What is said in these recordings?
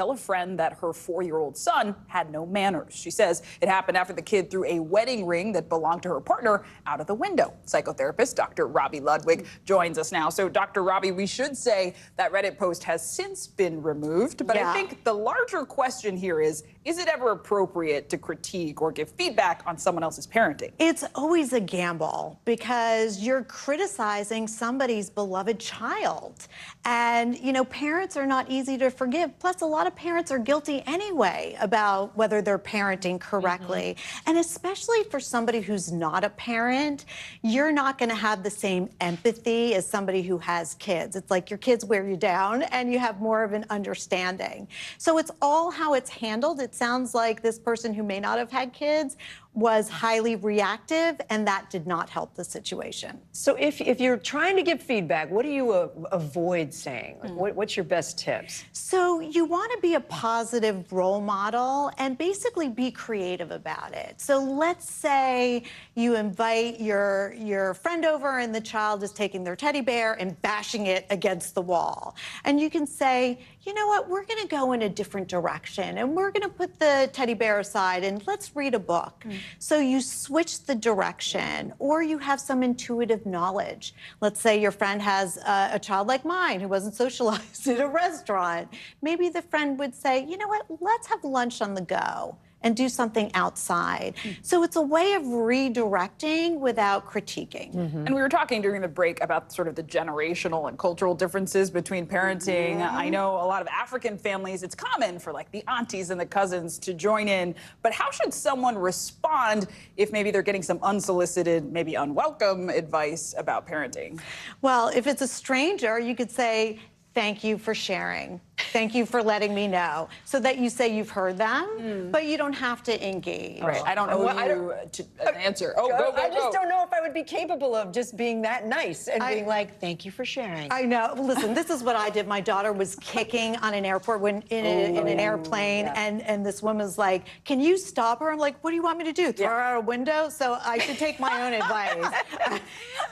tell a friend that her 4-year-old son had no manners. She says it happened after the kid threw a wedding ring that belonged to her partner out of the window. Psychotherapist Dr. Robi Ludwig joins us now. So, Dr. Robi, we should say that Reddit post has since been removed, but I think the larger question here is it ever appropriate to critique or give feedback on someone else's parenting? It's always a gamble because you're criticizing somebody's beloved child. And, you know, parents are not easy to forgive. Plus, a lot of parents are guilty anyway about whether they're parenting correctly. And especially for somebody who's not a parent, you're not going to have the same empathy as somebody who has kids. It's like your kids wear you down and you have more of an understanding. So it's all how it's handled. It sounds like this person who may not have had kids was highly reactive, and that did not help the situation. So if you're trying to give feedback, what do you avoid saying? Like, what's your best tips? So you want to be a positive role model and basically be creative about it. So let's say you invite your friend over and the child is taking their teddy bear and bashing it against the wall. And you can say, you know what, we're going to go in a different direction and we're going to put the teddy bear aside and let's read a book. So you switch the direction, or you have some intuitive knowledge. Let's say your friend has a child like mine who wasn't socialized at a restaurant. Maybe the friend would say, you know what, let's have lunch on the go and do something outside. So it's a way of redirecting without critiquing. And we were talking during the break about sort of the generational and cultural differences between parenting. I know a lot of African families, it's common for like the aunties and the cousins to join in, but how should someone respond if maybe they're getting some unsolicited, maybe unwelcome advice about parenting? Well, if it's a stranger, you could say, thank you for sharing. Thank you for letting me know. So that you say you've heard them, but you don't have to engage. Right. I don't know an answer. Oh, go. I just don't know if I would be capable of just being that nice and being like, thank you for sharing. I know. Listen, this is what I did. My daughter was kicking on an airport in an airplane, and this woman's like, can you stop her? I'm like, what do you want me to do? Throw her out a window? So I should take my own advice.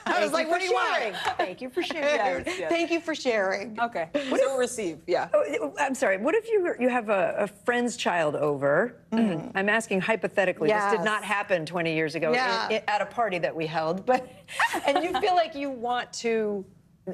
I was like, what do you want? Thank you for sharing. Thank you for sharing. Okay. So receive, I'm sorry, what if you have a friend's child over? I'm asking hypothetically. This did not happen 20 years ago at a party that we held, and you feel like you want to,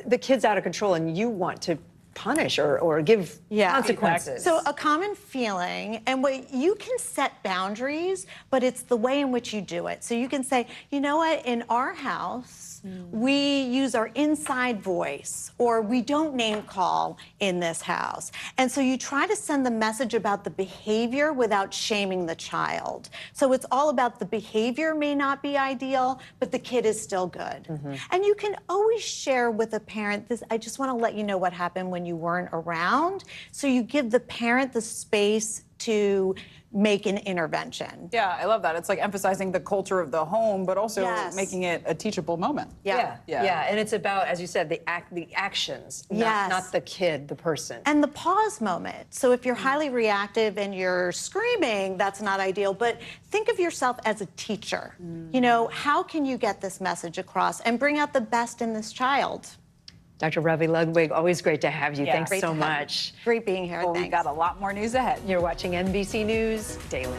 the kid's out of control and you want to punish or give consequences. So a common feeling, and what you can set boundaries, but it's the way in which you do it. So you can say, you know what, in our house, we use our inside voice, or we don't name call in this house. And so you try to send the message about the behavior without shaming the child. So it's all about the behavior may not be ideal, but the kid is still good. And you can always share with a parent, this, I just want to let you know what happened when you weren't around. So you give the parent the space to make an intervention. Yeah, I love that. It's like emphasizing the culture of the home, but also making it a teachable moment. Yeah, and it's about, as you said, the actions, not the kid, the person. And the pause moment. So if you're highly reactive and you're screaming, that's not ideal, but think of yourself as a teacher. You know, how can you get this message across and bring out the best in this child? Dr. Robi Ludwig, always great to have you. Thanks so much. Great being here. Well, we've got a lot more news ahead. You're watching NBC News Daily.